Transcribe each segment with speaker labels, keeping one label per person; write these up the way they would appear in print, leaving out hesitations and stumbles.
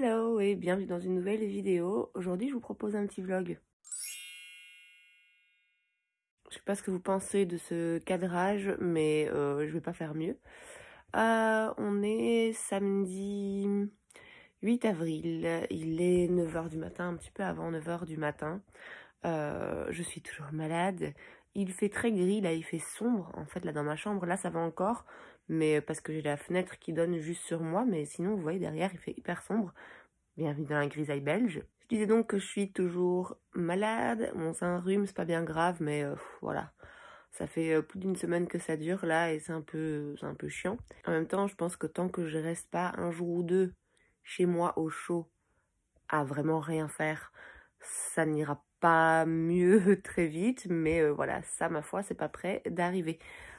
Speaker 1: Hello et bienvenue dans une nouvelle vidéo. Aujourd'hui, je vous propose un petit vlog. Je sais pas ce que vous pensez de ce cadrage, mais je vais pas faire mieux. On est samedi 8 avril. Il est 9 h du matin, un petit peu avant 9 h du matin. Je suis toujours malade. Il fait très gris, là, il fait sombre. En fait, là, dans ma chambre, là, ça va encore. Mais parce que j'ai la fenêtre qui donne juste sur moi. Mais sinon, vous voyez, derrière, il fait hyper sombre. Bienvenue dans la grisaille belge. Je disais donc que je suis toujours malade. Bon, c'est un rhume, c'est pas bien grave, mais voilà. Ça fait plus d'une semaine que ça dure là et c'est un peu chiant. En même temps, je pense que tant que je reste pas un jour ou deux chez moi au chaud à vraiment rien faire, ça n'ira pas mieux très vite. Mais voilà, ça, ma foi, c'est pas prêt d'arriver.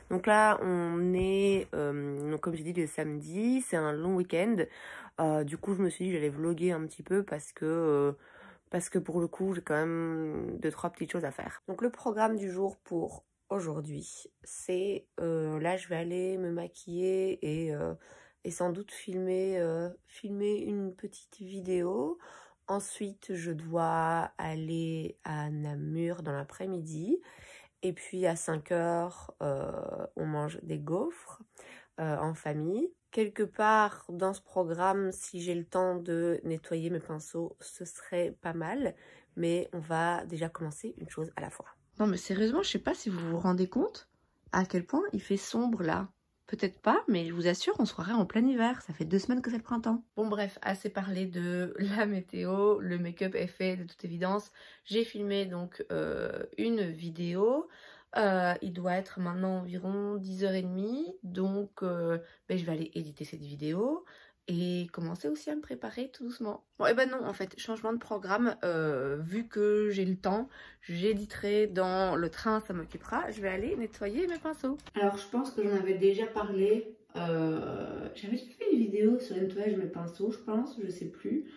Speaker 1: Donc là, on est, donc comme j'ai dit, le samedi, c'est un long week-end. Du coup, je me suis dit que j'allais vlogger un petit peu parce que pour le coup, j'ai quand même 2-3 petites choses à faire. Donc le programme du jour pour aujourd'hui, c'est, là, je vais aller me maquiller et sans doute filmer une petite vidéo. Ensuite, je dois aller à Namur dans l'après-midi. Et puis à 5 h, on mange des gaufres en famille. Quelque part dans ce programme, si j'ai le temps de nettoyer mes pinceaux, ce serait pas mal. Mais on va déjà commencer une chose à la fois. Non mais sérieusement, je sais pas si vous vous rendez compte à quel point il fait sombre là. Peut-être pas, mais je vous assure, on se croirait en plein hiver. Ça fait 2 semaines que c'est le printemps. Bon bref, assez parlé de la météo. Le make-up est fait de toute évidence. J'ai filmé donc une vidéo. Il doit être maintenant environ 10 h 30. Donc je vais aller éditer cette vidéo et commencer aussi à me préparer tout doucement. Bon et ben non, en fait, changement de programme. Vu que j'ai le temps, j'éditerai dans le train, ça m'occupera. Je vais aller nettoyer mes pinceaux. Alors je pense que j'en avais déjà parlé. J'avais déjà fait une vidéo sur le nettoyage de mes pinceaux, je pense, je sais plus.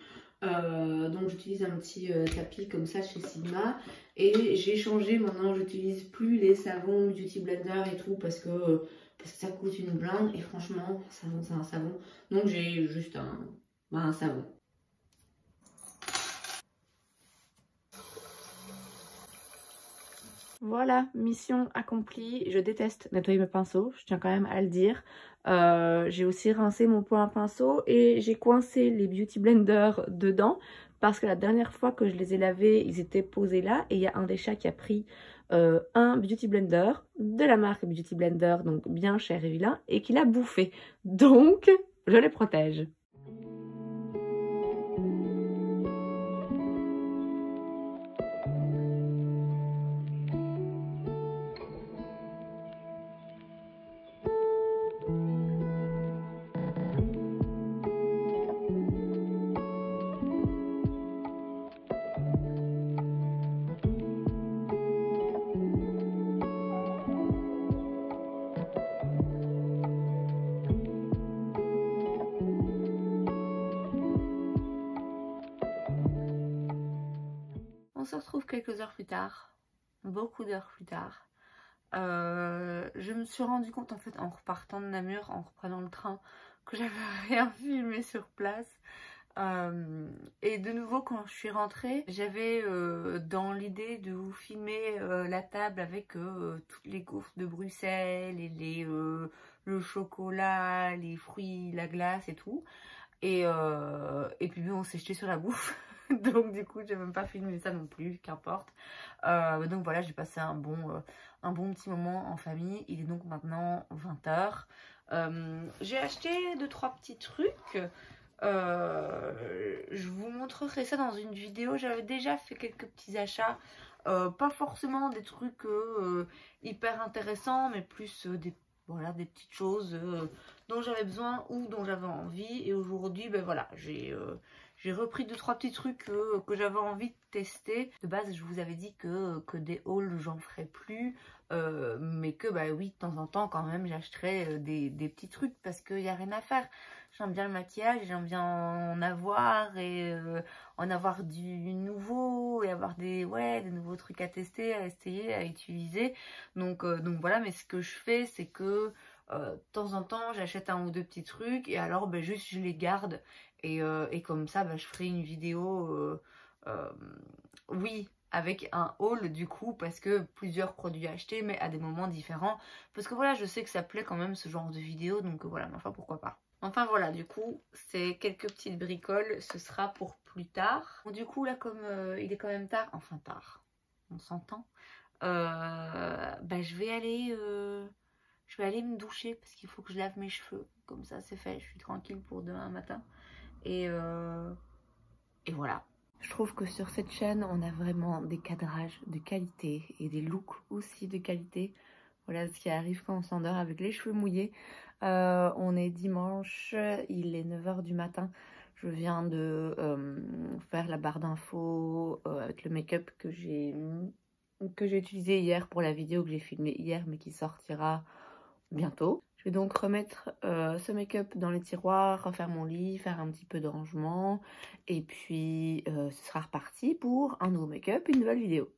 Speaker 1: Donc j'utilise un petit tapis comme ça chez Sigma et j'ai changé. Maintenant j'utilise plus les savons Beauty Blender et tout parce que ça coûte une blinde et franchement savon c'est un savon, donc j'ai juste un savon. Voilà, mission accomplie. Je déteste nettoyer mes pinceaux, je tiens quand même à le dire. J'ai aussi rincé mon pot à pinceau et j'ai coincé les Beauty Blender dedans parce que la dernière fois que je les ai lavés, ils étaient posés là et il y a un des chats qui a pris un Beauty Blender de la marque Beauty Blender, donc bien cher et vilain, et qui l'a bouffé. Donc, je les protège. On se retrouve quelques heures plus tard, beaucoup d'heures plus tard. Je me suis rendu compte en fait en repartant de Namur, en reprenant le train, que j'avais rien filmé sur place. Et de nouveau quand je suis rentrée, j'avais dans l'idée de vous filmer la table avec toutes les gaufres de Bruxelles et le chocolat, les fruits, la glace et tout. Et puis on s'est jeté sur la bouffe. Donc du coup j'ai même pas filmé ça non plus, qu'importe. Donc voilà, j'ai passé un bon petit moment en famille. Il est donc maintenant 20 h. J'ai acheté 2-3 petits trucs. Je vous montrerai ça dans une vidéo. J'avais déjà fait quelques petits achats. Pas forcément des trucs hyper intéressants, mais plus voilà, des petites choses dont j'avais besoin ou dont j'avais envie. Et aujourd'hui, ben voilà, j'ai repris 2-3 petits trucs que j'avais envie de tester. De base, je vous avais dit que des hauls, j'en ferais plus. Mais que bah oui, de temps en temps, quand même, j'achèterais des petits trucs parce qu'il n'y a rien à faire. J'aime bien le maquillage, j'aime bien en avoir et en avoir du nouveau et avoir des nouveaux trucs à tester, à essayer, à utiliser. Donc voilà, mais ce que je fais, c'est que de temps en temps, j'achète un ou deux petits trucs et alors ben, juste je les garde
Speaker 2: Et comme ça, bah, je ferai une vidéo, oui, avec un haul du coup, parce que plusieurs produits achetés, mais à des moments différents. Parce que voilà, je sais que ça plaît quand même ce genre de vidéo, donc voilà, mais enfin pourquoi pas. Enfin voilà, du coup, c'est quelques petites bricoles, ce sera pour plus tard. Bon, du coup là, comme il est quand même tard, enfin tard, on s'entend, bah, je vais aller me doucher parce qu'il faut que je lave mes cheveux. Comme ça, c'est fait, je suis tranquille pour demain matin. Et, et voilà. Je trouve que sur cette chaîne, on a vraiment des cadrages de qualité et des looks aussi de qualité. Voilà ce qui arrive quand on s'endort avec les cheveux mouillés. On est dimanche, il est 9 h du matin. Je viens de faire la barre d'infos avec le make-up que j'ai utilisé hier pour la vidéo que j'ai filmée hier mais qui sortira bientôt. Je vais donc remettre ce make-up dans les tiroirs, refaire mon lit, faire un petit peu de rangement et puis ce sera reparti pour un nouveau make-up, une nouvelle vidéo.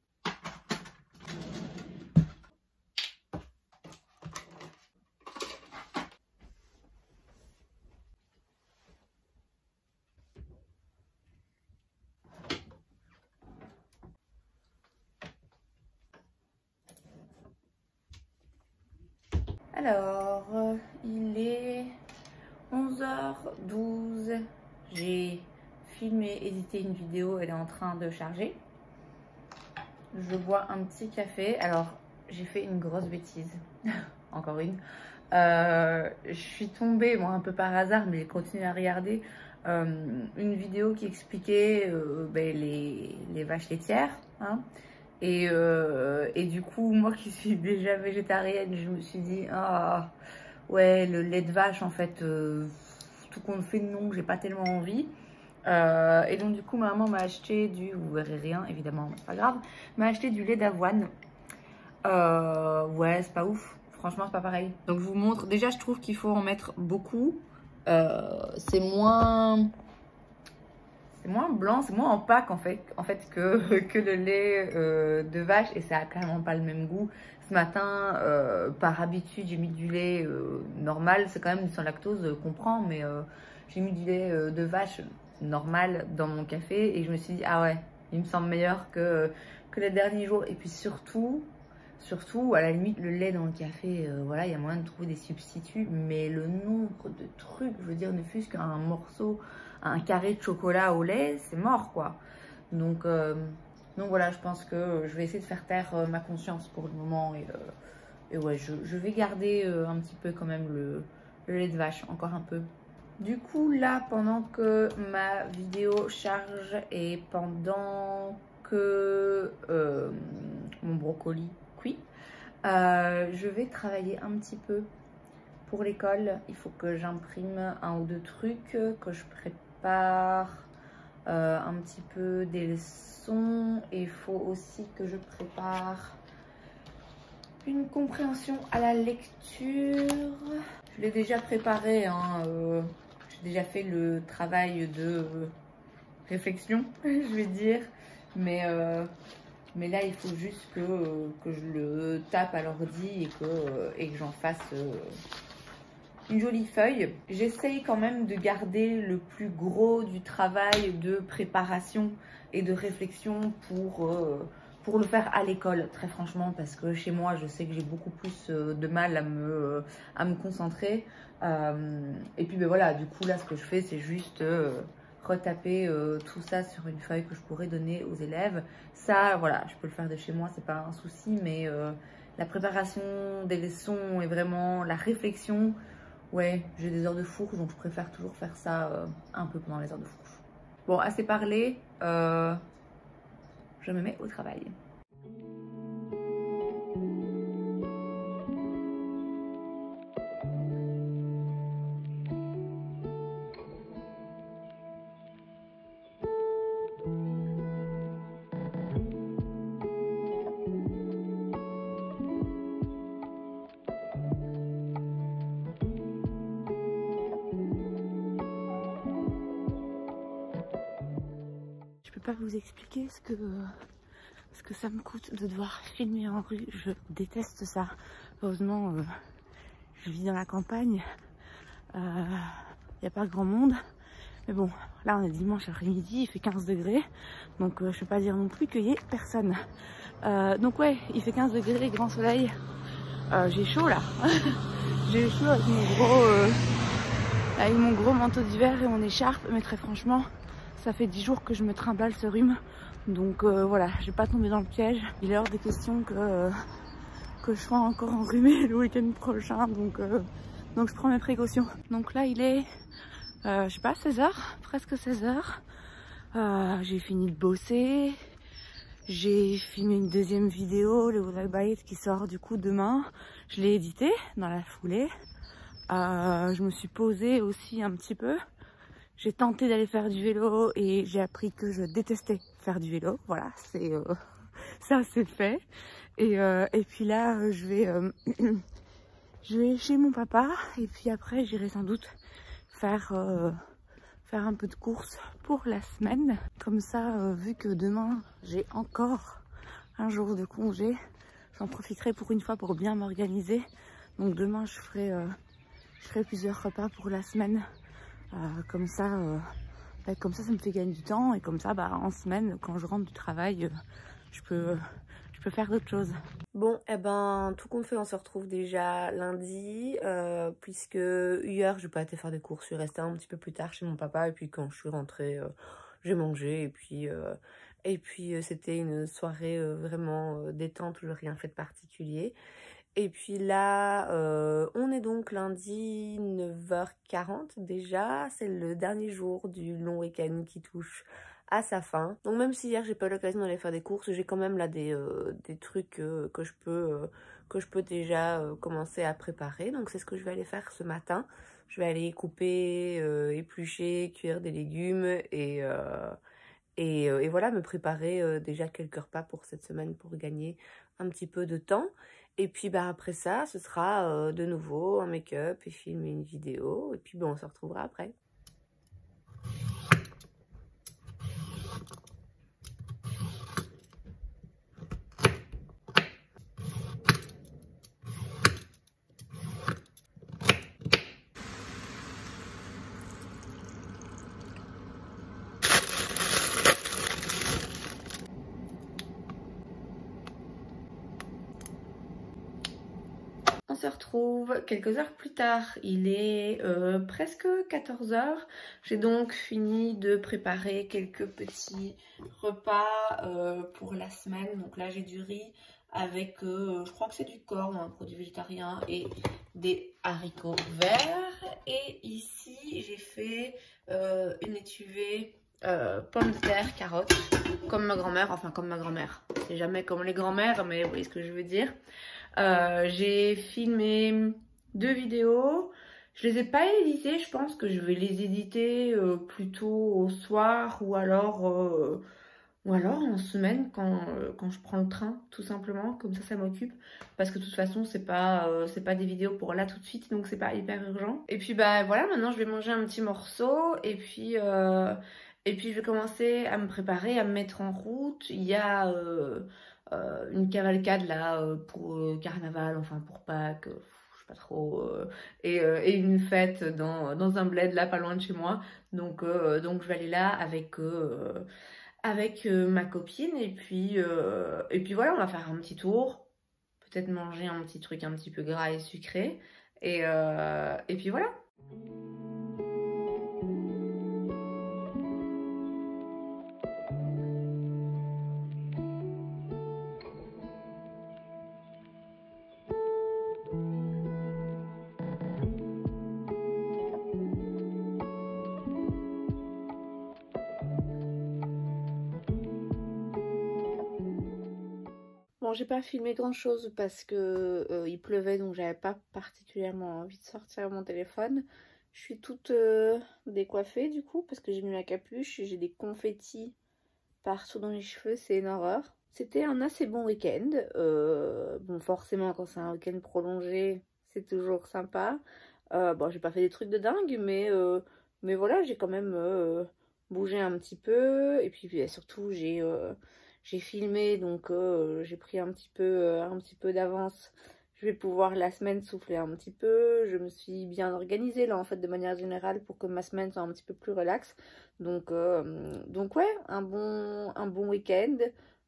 Speaker 2: Alors, il est 11h12. J'ai filmé, édité une vidéo, elle est en train de charger. Je bois un petit café. Alors, j'ai fait une grosse bêtise. Encore une. Je suis tombée, moi un peu par hasard, mais j'ai continué à regarder une vidéo qui expliquait les vaches laitières. Hein. Et du coup, moi qui suis déjà végétarienne, je me suis dit, ah ouais, le lait de vache, en fait, tout compte fait, non, j'ai pas tellement envie. Et donc du coup, ma maman m'a acheté vous verrez rien, évidemment, c'est pas grave, m'a acheté du lait d'avoine. Ouais, c'est pas ouf, franchement, c'est pas pareil. Donc je vous montre, déjà, je trouve qu'il faut en mettre beaucoup. C'est moins blanc, c'est moins opaque en fait que le lait de vache, et ça a clairement pas le même goût. Ce matin, par habitude, j'ai mis du lait normal, c'est quand même du sans lactose qu'on prend, mais j'ai mis du lait de vache normal dans mon café et je me suis dit, ah ouais, il me semble meilleur que les derniers jours. Et puis surtout, à la limite, le lait dans le café, voilà, il y a moyen de trouver des substituts, mais le nombre de trucs, je veux dire, ne fût-ce qu'un morceau, un carré de chocolat au lait, c'est mort, quoi. Donc voilà, je pense que je vais essayer de faire taire ma conscience pour le moment, et ouais, je vais garder un petit peu quand même le lait de vache, encore un peu. Du coup, là, pendant que ma vidéo charge et pendant que mon brocoli cuit, je vais travailler un petit peu pour l'école. Il faut que j'imprime un ou deux trucs, que je prépare un petit peu des leçons. Et il faut aussi que je prépare une compréhension à la lecture. Je l'ai déjà préparé, hein, j'ai déjà fait le travail de réflexion, je vais dire. Mais là, il faut juste que je le tape à l'ordi et que j'en fasse une jolie feuille. J'essaye quand même de garder le plus gros du travail de préparation et de réflexion pour le faire à l'école, très franchement, parce que chez moi, je sais que j'ai beaucoup plus de mal à me concentrer. Et puis ben voilà, du coup là, ce que je fais, c'est juste retaper tout ça sur une feuille que je pourrais donner aux élèves. Ça, voilà, je peux le faire de chez moi, c'est pas un souci, mais la préparation des leçons et vraiment la réflexion, ouais, j'ai des heures de fourche, donc je préfère toujours faire ça un peu pendant les heures de fourche. Bon, assez parlé, je me mets au travail. Pas vous expliquer ce que ça me coûte de devoir filmer en rue. Je déteste ça. Heureusement, je vis dans la campagne. Il n'y a pas grand monde.
Speaker 3: Mais bon, là on est dimanche après-midi, il fait 15 degrés. Donc je peux pas dire non plus qu'il y ait personne. Donc ouais, il fait 15 degrés, grand soleil. J'ai chaud là. J'ai chaud avec mon gros manteau d'hiver et mon écharpe. Mais très franchement, ça fait 10 jours que je me trimballe ce rhume. Donc voilà, je vais pas tomber dans le piège. Il est hors des questions que je sois encore enrhumée le week-end prochain. Donc je prends mes précautions. Donc là il est, je sais pas, 16h, presque 16h. J'ai fini de bosser. J'ai filmé une deuxième vidéo, le Black Bite, qui sort du coup demain. Je l'ai édité dans la foulée. Je me suis posée aussi un petit peu. J'ai tenté d'aller faire du vélo et j'ai appris que je détestais faire du vélo. Voilà, c'est ça c'est fait. Et puis là, je vais chez mon papa et puis après j'irai sans doute faire un peu de course pour la semaine. Comme ça, vu que demain j'ai encore un jour de congé, j'en profiterai pour une fois pour bien m'organiser. Donc demain je ferai plusieurs repas pour la semaine. Comme ça ça me fait gagner du temps et comme ça en semaine quand je rentre du travail je peux faire d'autres choses.
Speaker 1: Bon, eh ben, tout compte fait, on se retrouve déjà lundi, puisque hier, j'ai pas été faire des courses, je suis restée un petit peu plus tard chez mon papa, et puis quand je suis rentrée, j'ai mangé, et puis c'était une soirée vraiment détente, où j'ai rien fait de particulier. Et puis là, on est donc lundi 9h40 déjà, c'est le dernier jour du long week-end qui touche à sa fin. Donc même si hier j'ai pas eu l'occasion d'aller faire des courses, j'ai quand même là des trucs que je peux déjà commencer à préparer. Donc c'est ce que je vais aller faire ce matin. Je vais aller couper, éplucher, cuire des légumes et voilà, me préparer déjà quelques repas pour cette semaine pour gagner un petit peu de temps. Et puis après ça, ce sera de nouveau un make-up et filmer une vidéo. Et puis on se retrouvera après. On se retrouve quelques heures plus tard, il est presque 14h. J'ai donc fini de préparer quelques petits repas pour la semaine. Donc là j'ai du riz avec, je crois que c'est du corn, un produit végétarien, et des haricots verts. Et ici j'ai fait une étuvée pommes de terre, carottes, comme ma grand-mère, enfin comme ma grand-mère. C'est jamais comme les grand-mères, mais vous voyez ce que je veux dire. J'ai filmé 2 vidéos. Je les ai pas éditées, je pense que je vais les éditer plutôt au soir ou alors en semaine quand je prends le train, tout simplement. Comme ça m'occupe. Parce que de toute façon, c'est pas des vidéos pour là tout de suite, donc c'est pas hyper urgent. Et puis voilà, maintenant je vais manger un petit morceau et puis je vais commencer à me préparer, à me mettre en route. Il y a une cavalcade là pour carnaval, enfin pour Pâques, je sais pas trop, et une fête dans un bled là pas loin de chez moi. Donc je vais aller là avec ma copine et puis voilà, on va faire un petit tour, peut-être manger un petit truc un petit peu gras et sucré et puis voilà. Bon, j'ai pas filmé grand chose parce que il pleuvait, donc j'avais pas particulièrement envie de sortir mon téléphone. Je suis toute décoiffée du coup parce que j'ai mis ma capuche, j'ai des confettis partout dans les cheveux, c'est une horreur. C'était un assez bon week-end. Bon, forcément quand c'est un week-end prolongé, c'est toujours sympa. Bon, j'ai pas fait des trucs de dingue, mais voilà, j'ai quand même bougé un petit peu et puis surtout j'ai filmé, donc j'ai pris un petit peu d'avance
Speaker 3: je vais pouvoir la semaine souffler un petit peu. Je me suis bien organisée là en fait de manière générale pour que ma semaine soit un petit peu plus relaxe. Donc ouais, un bon week-end.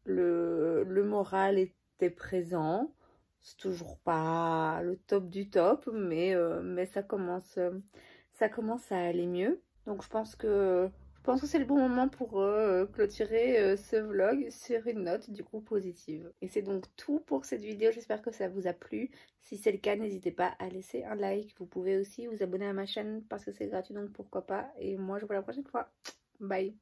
Speaker 3: Le moral était présent. C'est toujours pas le top du top, mais ça commence à aller mieux. Donc je pense que c'est le bon moment pour clôturer ce vlog sur une note du coup positive. Et c'est donc tout pour cette vidéo, j'espère que ça vous a plu. Si c'est le cas, n'hésitez pas à laisser un like. Vous pouvez aussi vous abonner à ma chaîne parce que c'est gratuit, donc pourquoi pas. Et moi je vous vois la prochaine fois. Bye.